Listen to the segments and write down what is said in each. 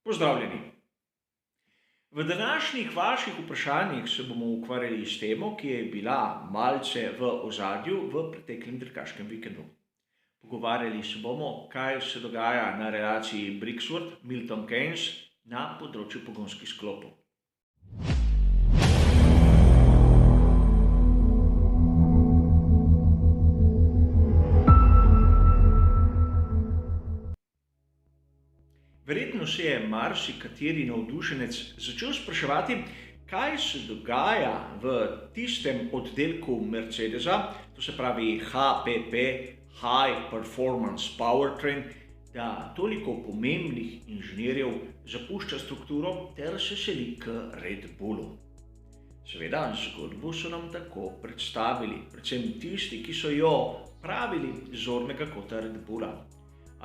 Pozdravljeni! V današnjih vaših vprašanjih se bomo ukvarjali s temo, ki je bila malce v ozadju v preteklem dirkaškem vikendu. Pogovarjali se bomo, kaj se dogaja na relaciji Brixworth-Milton Keynes na področju pogonskih sklopov. Verjetno se je marsikateri navdušenec začel spraševati, kaj se dogaja v tistem oddelku Mercedesa, to se pravi HPP, High Performance Powertrain, da toliko pomembnih inženirjev zapušča strukturo ter se seli k Red Bullu. Seveda, zgodbo so nam tako predstavili, predvsem tisti, ki so jo pravili z zornega kota Red Bulla.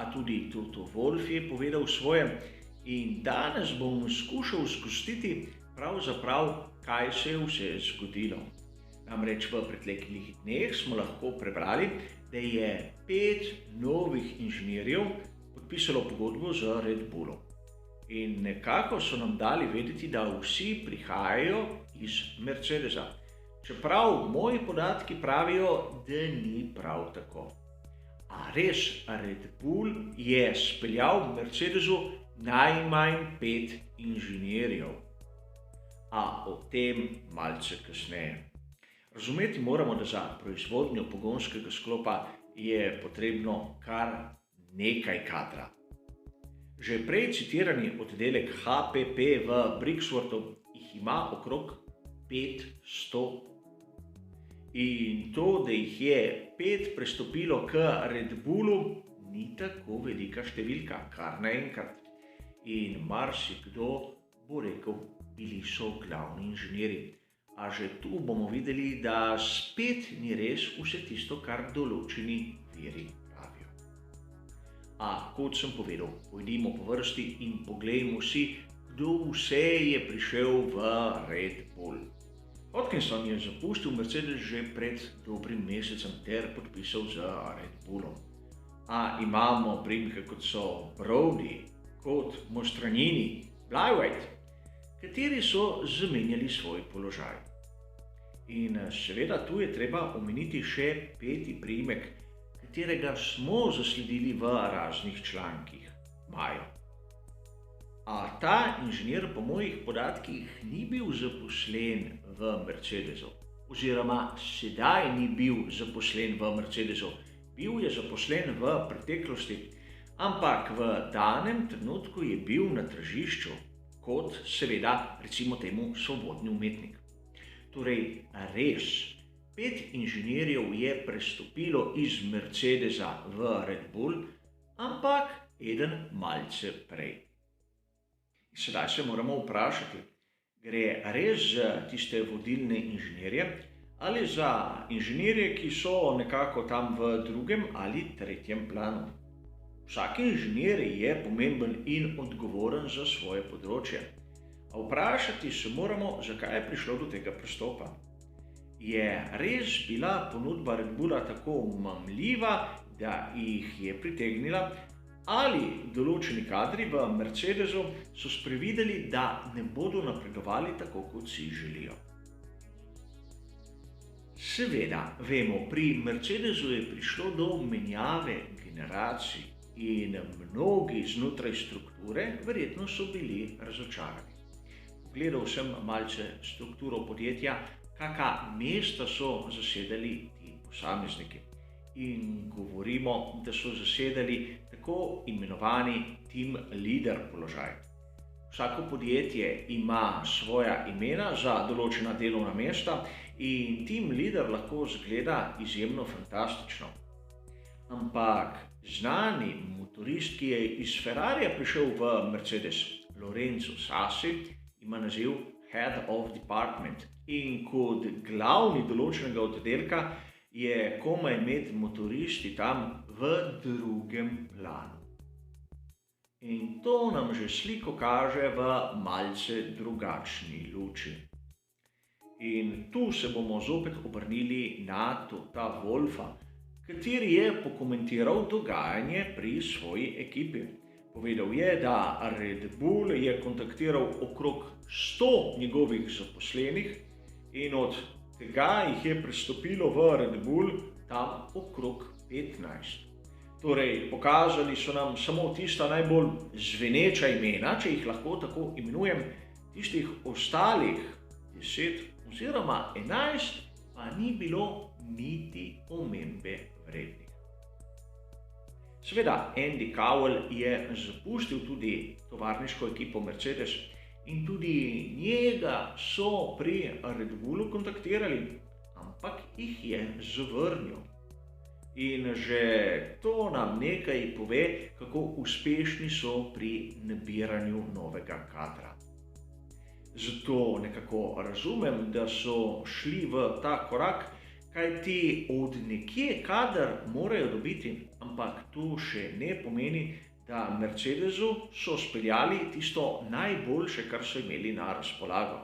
A tudi Toto Wolff je povedal svoje in danes bom skušal skostiti pravzaprav, kaj se je vse zgodilo. Namreč v preteklih dneh smo lahko prebrali, da je 5 novih inženirjev podpisalo pogodbo z Red Bullom. In nekako so nam dali vedeti, da vsi prihajajo iz Mercedesa. Čeprav moji podatki pravijo, da ni prav tako. A res, Red Bull je speljal v Mercedesu najmanj 5 inženirjev. A o tem malce kasneje. Razumeti moramo, da za proizvodnjo pogonskega sklopa je potrebno kar nekaj kadra. Že prej citirani oddelek HPP v Brixworthu jih ima okrog 500. In to, da jih je 5 prestopilo k Red Bullu, ni tako velika številka, kar naenkrat. In marsikdo bo rekel, bili so glavni inženirji. A že tu bomo videli, da spet ni res vse tisto, kar določeni viri pravijo. A kot sem povedal, pojdimo po vrsti in poglejmo si, kdo vse je prišel v Red Bull. Hodkinson je zapustil Mercedes že pred dobrim mesecem ter podpisal z Red Bullom. A imamo primke kot so Brody, kot Mostranini, Blywhite, kateri so zamenjali svoj položaj. In seveda tu je treba omeniti še 5. priimek, katerega smo zasledili v raznih člankih, Majo. A ta inženir po mojih podatkih ni bil zaposlen v Mercedesu, oziroma sedaj ni bil zaposlen v Mercedesu, bil je zaposlen v preteklosti, ampak v danem trenutku je bil na tržišču kot seveda recimo temu svobodni umetnik. Torej res, 5 inženirjev je prestopilo iz Mercedesa v Red Bull, ampak eden malce prej. Sedaj se moramo vprašati, gre res za tiste vodilne inženirje ali za inženirje, ki so nekako tam v drugem ali tretjem planu. Vsak inženir je pomemben in odgovoren za svoje področje. A vprašati se moramo, zakaj je prišlo do tega prestopa. Je res bila ponudba Red Bulla tako mamljiva, da jih je pritegnila, ali določeni kadri v Mercedesu so sprevideli, da ne bodo napredovali tako, kot si želijo. Seveda, vemo, pri Mercedesu je prišlo do menjave generacij in mnogi znotraj strukture verjetno so bili razočarani. Pogledal sem malce strukturo podjetja, kakšna mesta so zasedali ti posamezniki. In govorimo, da so zasedali tako imenovani team leader položaj. Vsako podjetje ima svoja imena za določena delovna mesta in team leader lahko zgleda izjemno fantastično. Ampak znani motorist, ki je iz Ferrarija prišel v Mercedes, Lorenzo Sassi, ima naziv Head of Department in kot glavni določenega oddelka je komaj med motoristi tam v drugem planu. In to nam že sliko kaže v malce drugačni luči. In tu se bomo zopet obrnili na Tota Wolffa, kateri je pokomentiral dogajanje pri svoji ekipi. Povedal je, da Red Bull je kontaktiral okrog 100 njegovih zaposlenih in od tega jih je prestopilo v Red Bull tam okrog 15. Torej, pokazali so nam samo tista najbolj zveneča imena, če jih lahko tako imenujem, tistih ostalih 10 oziroma 11 pa ni bilo niti omembe vrednih. Seveda, Andy Cowell je zapustil tudi tovarniško ekipo Mercedes in tudi njega so pri Red Bullu kontaktirali, ampak jih je zavrnil. In že to nam nekaj pove, kako uspešni so pri nabiranju novega kadra. Zato nekako razumem, da so šli v ta korak, kajti od nekje kader morajo dobiti, ampak to še ne pomeni, da Mercedesu so speljali tisto najboljše, kar so imeli na razpolago.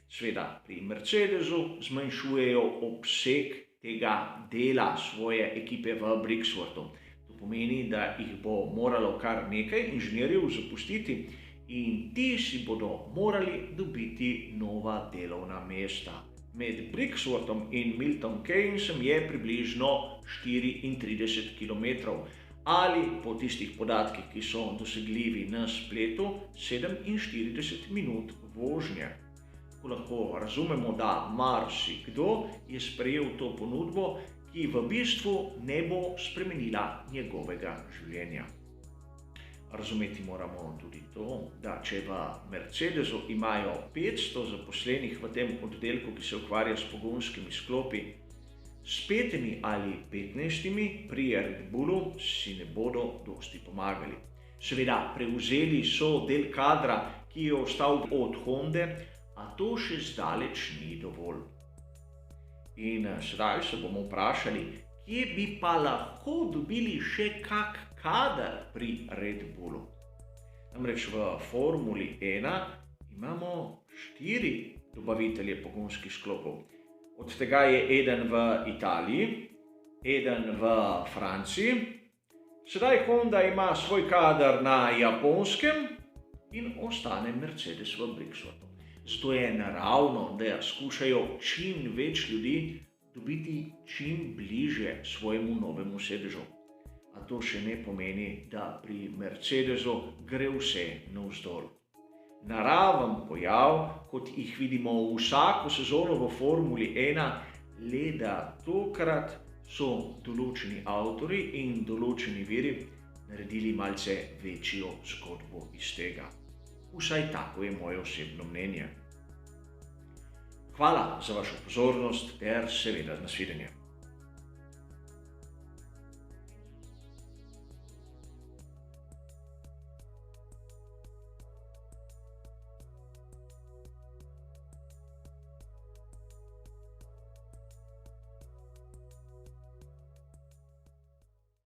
Sveda, pri Mercedesu zmanjšujejo obseg tega dela svoje ekipe v Brixworthu. To pomeni, da jih bo moralo kar nekaj inženirjev zapustiti in ti si bodo morali dobiti nova delovna mesta. Med Brixworthom in Milton Keynesom je približno 34 km ali po tistih podatkih, ki so dosegljivi na spletu, 47 minut vožnje. Ko lahko razumemo, da marsikdo je sprejel to ponudbo, ki v bistvu ne bo spremenila njegovega življenja. Razumeti moramo tudi to, da če v Mercedesu imajo 500 zaposlenih v tem oddelku, ki se ukvarja s pogonskimi sklopi, s 5 ali 15 pri Red Bullu si ne bodo dosti pomagali. Seveda, prevzeli so del kadra, ki je ostal od Honde, a to še zdaleč ni dovolj. In sedaj se bomo vprašali, kje bi pa lahko dobili še kak kader pri Red Bullu. Namreč v Formuli 1 imamo 4 dobavitelje pogonskih sklopov. Od tega je eden v Italiji, eden v Franciji, sedaj Honda ima svoj kader na Japonskem in ostane Mercedes v Brixworthu. Zato je naravno, da skušajo čim več ljudi dobiti čim bliže svojemu novemu sedežu. A to še ne pomeni, da pri Mercedesu gre vse navzdol. Naraven pojav, kot jih vidimo vsako sezono v Formuli 1, le da tokrat so določeni avtorji in določeni viri naredili malce večjo zgodbo iz tega. Vsaj tako je moje osebno mnenje. Hvala za vašo pozornost ter seveda nasvidenje.